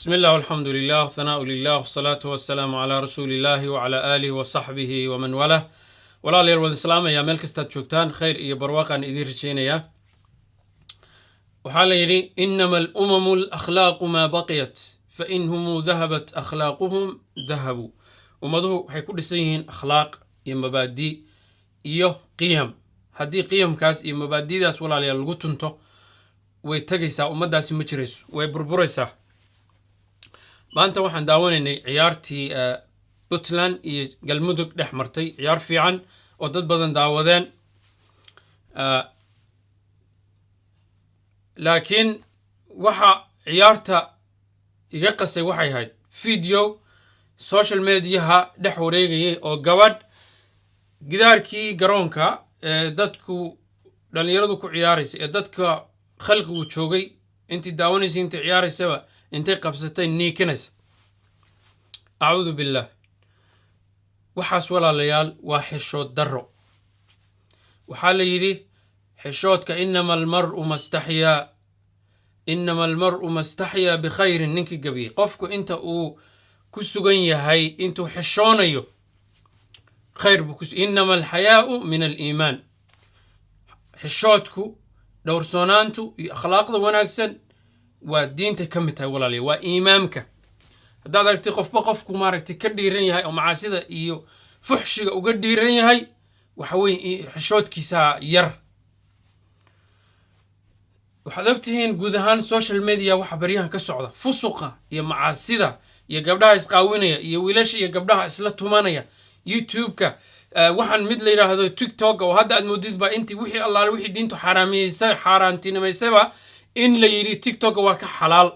بسم الله والحمد لله والثناء لله والصلاة والسلام على رسول الله وعلى آله وصحبه ومن والاه ولا ليل والسلام يا ملك استاد شوكتان خير إيه برواقا إذير رجينيا وحال يري إنما الأمم الأخلاق ما بقيت فإنهم ذهبت أخلاقهم ذهبوا ومضوا حيكون سيهن أخلاق يمبادي إيو قيم هدي قيم كاس يمبادي داس ولا ليل الغتنتو ويتقيسا ومداس مجرس ويبربريسا maanta waxaan daawanaynay ciyaartii Puntland iyo Galmudug dhex martay ciyaar fiican oo dad badan daawadeen laakiin waxa ciyaarta iga qasay waxay ahayd video social media dhex wareegayay oo gabadh gidaarkii garoonka dadku dhalinyaradu ku ciyaaraysa ee dadka khalqigu joogay intii daawanaysay intii ciyaaraysaba intay qabsatay niikinaysa acuudu billah waxaas walaalayaal waa xishood darro waxaa la yidhi xishoodka inama almar'u mastaxyaa bikhayrin ninkii gabiyey qofku inta uu ku sugan yahay intuu xishoonayo khayr buu inama alxayaa'u min aliimaan xishoodku dhowrsoonaantu iyo akhlaaqda wanaagsan waa diinta ka mid tahay walaaliya waa iimaamka haddaad aragtay qofba qofku maaragtay ka dhiiran yahay oo macaasida iyo fuxshiga uga dhiiran yahay waxa weeye xishoodkiisa yar waxaad ogtihiin guud ahaan social media waxa baryahan ka socda fusuqa iyo macaasida iyo gabdhaha isqaawinaya iyo wiilasha iyo gabdhaha isla tumanaya youtube-ka waxaan mid la yidhaahdo tiktok oo hadda aad moodid baa intii wixii allaale wixii diintu xaaraantinimaysaba in la yidhi tiktok waa ka xalaal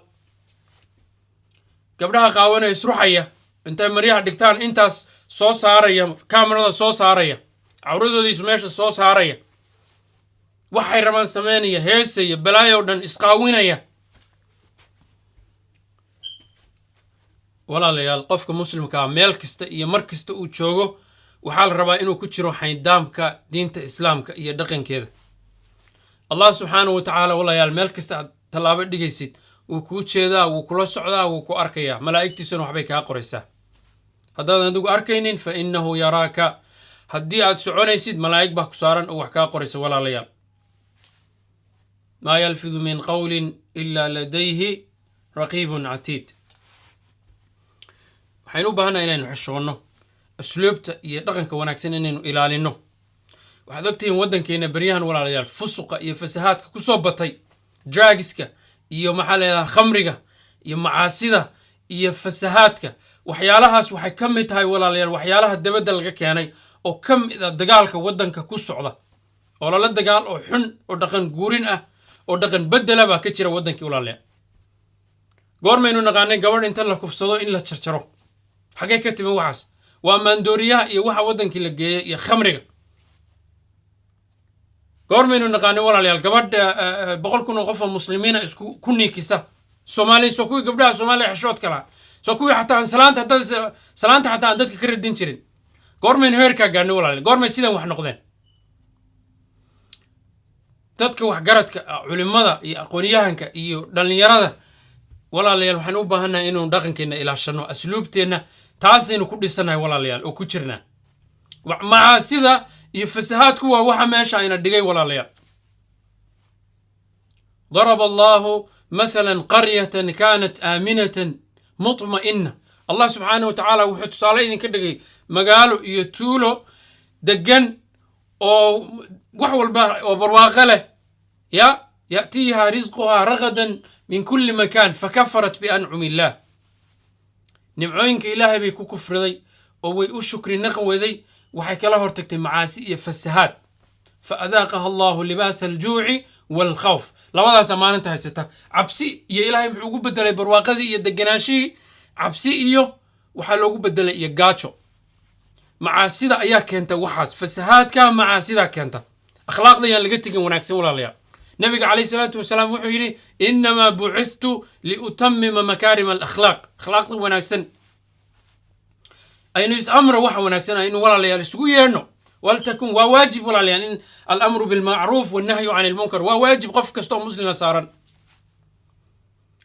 gabdhaha qaawanaya isruxaya intay maryaha dhigtaan intaas soo saaraya kaamirada soo saaraya cawradoodiisu meesha soo saaraya waxay rabaan sameynaya heesaya balaayo dhan isqaawinaya walaalayaal qofka muslimkaa meel kasta iyo mar kasta uu joogo waxaa la rabaa inuu ku jiro xayndaamka diinta islaamka iyo dhaqankeeda allah subxaanahu watacaala walaalayaal meel kasta aad tallaabo dhigaysid wuu kuu jeedaa wuu kula socdaa wuu ku arkayaa malaa'igtiisuna waxbay kaa qoraysaa haddaadan adigu arkaynin fa innahu yaraaka haddii aad soconaysid malaa'ig baa ku saaran oo wax kaa qoraysa walaalayaal maa yalfidu min qawlin ilaa ladayhi raqiibun catiid waxaynu u baahannaha inaynu xishoonno asluubta iyo dhaqanka wanaagsan inaynu ilaalinno waxaad ogtihiin waddankeena beryahan walaalayaal fusuqa iyo fasahaadka ku soo batay draagiska iyo maxaa leedaha khamriga iyo macaasida iyo fasahaadka waxyaalahaas waxay ka mid tahay walaalayaal waxyaalaha dabadda laga keenay oo ka mid ah dagaalka waddanka ku socda oo lala dagaal oo xun oo dhaqan guurin ah oo dhaqan beddela baa ka jira waddankii walaalayaal goormaynu naqaanay gabadh inta la kufsado in la jarjaro xagee ka timi waxaas waa maandooriyaha iyo waxa waddankii la geeyey iyo khamriga goormaynu naqaanay walaalayaal gabadha 100,000 oo qof oo muslimiina isku ku niikisa Soomaaliya soo kuwii gabdhaha Soomaaliya xishood kala soo kuwii xataa aan salaanta xataa aan dadka ka radin jirin goormaynu heerka gaarnay walaalayaal goormay sidan wax noqdeen dadka wax garadka culimada iyo aqoonyahanka iyo dhalinyarada walaalayaal waxaan u baahanahay inuu dhaqankeena ilaashano asluubteena taasaynu ku dhisanahay walaalayaal oo ku jirnaa macaasida iyo fasahaadku waa waxa meesha ayna dhigay walaalayaal ضرب الله مثلا قرية كانت آمنة مطمئنة الله سبحانه وتعالى وحو تصالي إذن كدقي مقالو يتولو دقن أو وحو البحر وبرواغله يأتيها رزقها رغدا من كل مكان فكفرت بأنعم الله نمعوينك إلهي بيكو كفر ذي أو الشكر النقوة ذي waxay kala hortagtay macaasi iyo fasahaad faadaaqaha allahu libaasa aljuuci walkhawf labadaas amaaninta haysata cabsi iyo ilaahay muxuu ugu bedelay barwaaqadii iyo deganaashihii cabsi iyo waxaa loogu bedelay iyo gaajo macaasida ayaa keenta waxaas fasahaadka macaasida keenta akhlaaqda yaan laga tegin wanaagsan walaalayaal nabiga calayhi salaatu wasalaam wuxuu yidhi innamaa bucithtu liutammima makaarima alakhlaaq akhlaaqda wanaagsan aynu is-amra waxa wanaagsan aynu walaalayaal isugu yeerno waltakun waa waajib walaalayaal in al-amru bilmacruuf wannahyu can ilmunkar waa waajib qof kasta oo muslima saaran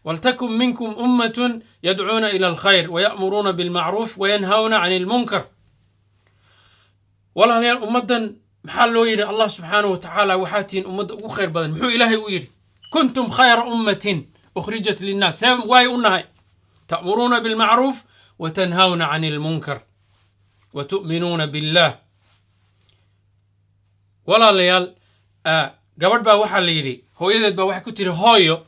ولتكن منكم أمة يدعون إلى الخير ويأمرون بالمعروف وينهون عن المنكر. والله يا أمدا محل ويري الله سبحانه وتعالى وحاتين أمد وخير بدن محو إلهي ويري كنتم خير أمة أخرجت للناس واي أنها تأمرون بالمعروف وتنهون عن المنكر وتؤمنون بالله. ولا ليال قبل با وحا ليري هو يدد با وحا كتير هويو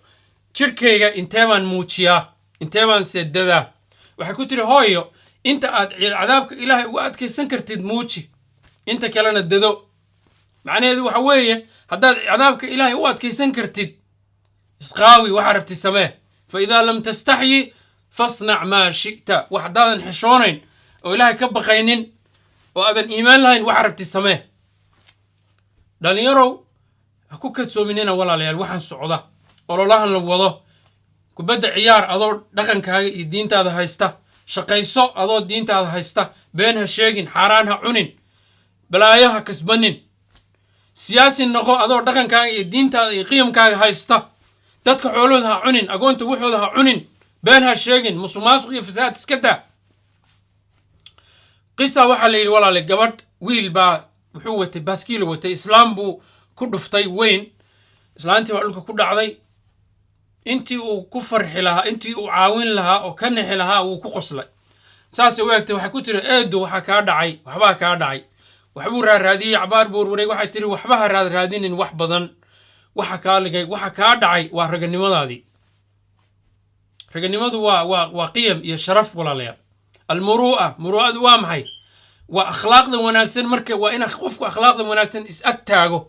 jirkayga intee baan muujiyaa intee baan sedadaa waxay ku tiri hooyo inta aad cadaabka ilaahay uga adkaysan kartid muuji inta kalena dado macnaheedu waxa weeye haddaad cadaabka ilaahay u adkaysan kartid isqaawi waxa rabti samee fa idaa lam tastaxyi fasnac maa shi'ta wax haddaadan xishoonayn oo ilaahay ka baqaynin oo aadan iimaan lahayn waxa rabti samee. dhalinyarow ha ku kadsoominina walaalayaal waxaan socda ololahan la wado kubadda ciyaar adoo dhaqankaaga iyo diintaada haysta shaqayso adoo diintaada haysta been ha sheegin xaaraan ha cunin balaayo ha kasbanin siyaasi noqo adoo dhaqankaaga iyo diintaada iyo qiyamkaaga haysta dadka xoolooda ha cunin agoonta waxooda ha cunin been ha sheegin musuqmaasuq iyo fasaad iska daa. qisa waxaa la yidhi walaale gabadh wiil baa wuxuu watay baaskiil watay islaam buu ku dhuftay weyn islaantii baa dhulka ku dhacday intii uu ku farxi lahaa intii uu caawin lahaa oo ka nixi lahaa wuu ku qoslay saasay u egtay waxay ku tiri eedo waxaa kaa dhacay waxbaa kaa dhacay waxbuu raaraadiyey cabaar buu warwareeg waxay tiri waxba ha raadinin wax badan waxa kaa ligay waxa kaa dhacay waa raganimadaadii. raganimadu waa qiyam iyo sharaf walaalayaal. muru'adu waa maxay? waa akhlaaqda wanaagsan marka waa in qofku akhlaaqda wanaagsan is ag taago.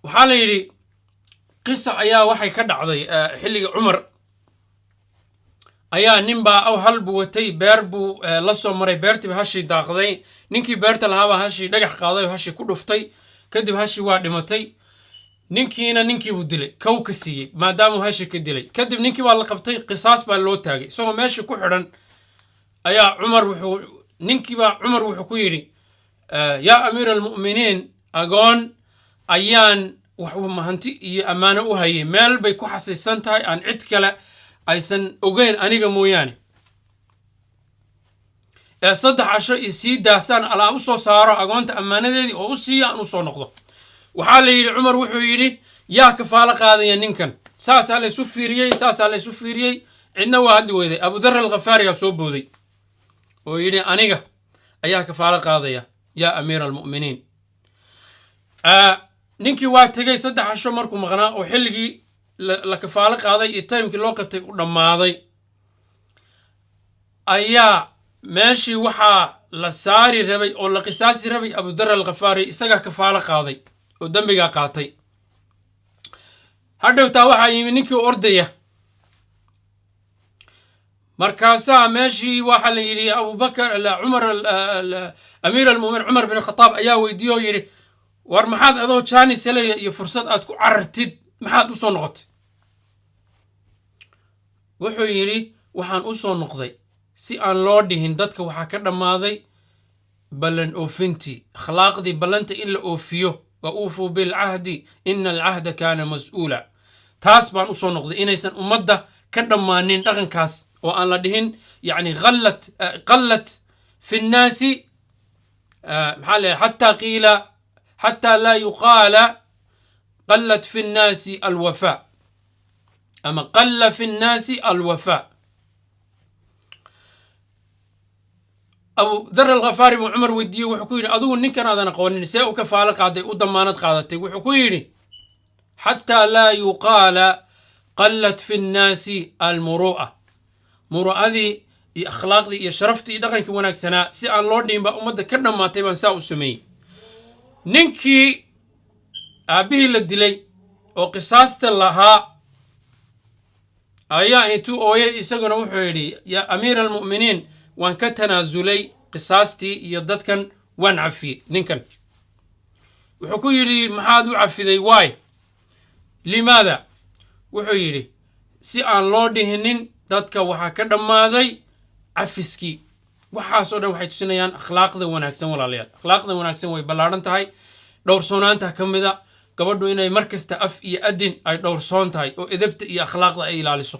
waxaa la yidhi qisa ayaa waxay ka dhacday xilliga cumar ayaa ninbaa aw hal buu watay beer buu la soo maray beertiiba hashii daaqday ninkii beerta lahaabaa hashii dhagax qaaday oo hashii ku dhuftay kadib hashii waa dhimatay ninkiina ninkiibuu dilay kow ka siiyey maadaamuu hashii ka dilay kadib ninkii baa la qabtay qisaas baa loo taagay isagoo meeshii ku xidhan ayaa cumar wuxuu ku yidhi yaa amiira almu'miniin agoon ayaan wax mahanti iyo ammaano u hayay meel bay ku xasaysan tahay aan cid kale aysan ogeyn aniga mooyaane 3 casho isii daasaan alaa u soo saaro agoonta ammaanadeedii oo u siiya aan u soo noqdo. waxaa la yidhi cumar wuxuu yidhi yaa kafaalo qaadaya ninkan saasaa la isu fiiriyey cidna waa hadli weyday abudar alkhafaarigaa soo booday oo yidhi aniga ayaa kafaalo qaadaya yaa amiira almu'miniin. ninkii waa tegey 3 casho markuu maqnaa oo xilligii la kafaalo qaaday iyo taymkii loo qabtay u dhammaaday ayaa meeshii waxaa la saari rabay oo la qisaasi rabay abudar alkhafaari isagaa kafaalo qaaday oo dembigaa qaatay. hadhowtaa waxaa yimi ninkii ordaya markaasaa meeshii waxaa la yidhi abubakar cumar amiir almu'miniin cumar bin khataab ayaa weydiiye oo yidhi war maxaad adoo jaanis helaya iyo fursad aad ku carartid maxaad u soo noqotay? wuxuu yidhi waxaan u soo noqday si aan loo dhihin dadka waxaa ka dhammaaday ballan oofintii akhlaaqdii ballanta in la oofiyo wa uufuu bilcahdi ina alcahda kaana mas'uula taas baan u soo noqday inaysan ummadda ka dhammaanin dhaqankaas oo aan la dhihin yacni qallat fi nnaasi maxaa leeyahay xataa qiila حتى لا يقال قلت في الناس الوفاء أما قل في الناس الوفاء. أبو ذر الغفاري وعمر ودي وحكويني أظن نكن هذا نقول نساء كفالة قاعدة وضمانات قاعدة وحكويني حتى لا يقال قلت في الناس المروءة. مروءة ذي أخلاق ذي شرفتي دقنك وناك سنة سأل لوردين بأمد كرنا ما تبان ساو سمي ninkii aabbihii la dilay oo qisaasta lahaa ayaa intuu ooyay isaguna wuxuu yidhi yaa amiira almu'miniin waan ka tanaasulay qisaastii iyo dadkan waan cafiyey. ninkan wuxuu ku yidhi maxaad u cafiday waay limaada? wuxuu yidhi si aan loo dhihinin dadka waxaa ka dhammaaday cafiskii. waxaasoo dhan waxay tusinayaan akhlaaqda wanaagsan walaalayaal. akhlaaqda wanaagsan way ballaaran tahay dhowrsoonaanta ka mida gabadhu inay markasta af iyo adin ay dhowrsoon tahay oo edebta iyo akhlaaqda ay ilaaliso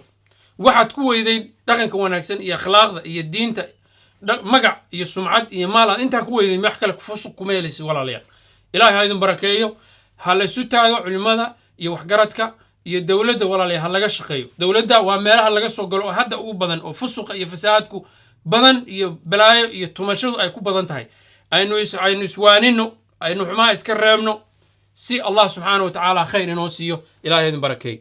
waxaad ku weyday dhaqanka wanaagsan iyo akhlaaqda iyo diinta magac iyo sumcad iyo maal intaa ku weyday wax kale fusuq kuma helaysid walaalayaal ilaahay ha idin barakeeyo ha la isu taago culimada iyo waxgaradka iyo dowladda walaalayaal ha laga shaqeeyo dowladda waa meelaha laga soo galo oo hadda ugu badan oo fusuqa iyo fasaadku badan iyo balaayo iyo tumashadu ay ku badan tahay aynu iswaanino aynu xumaa iska reebno si Allah subhanahu wa ta'ala khayr inoo siiyo ilaahay idin barakeeyo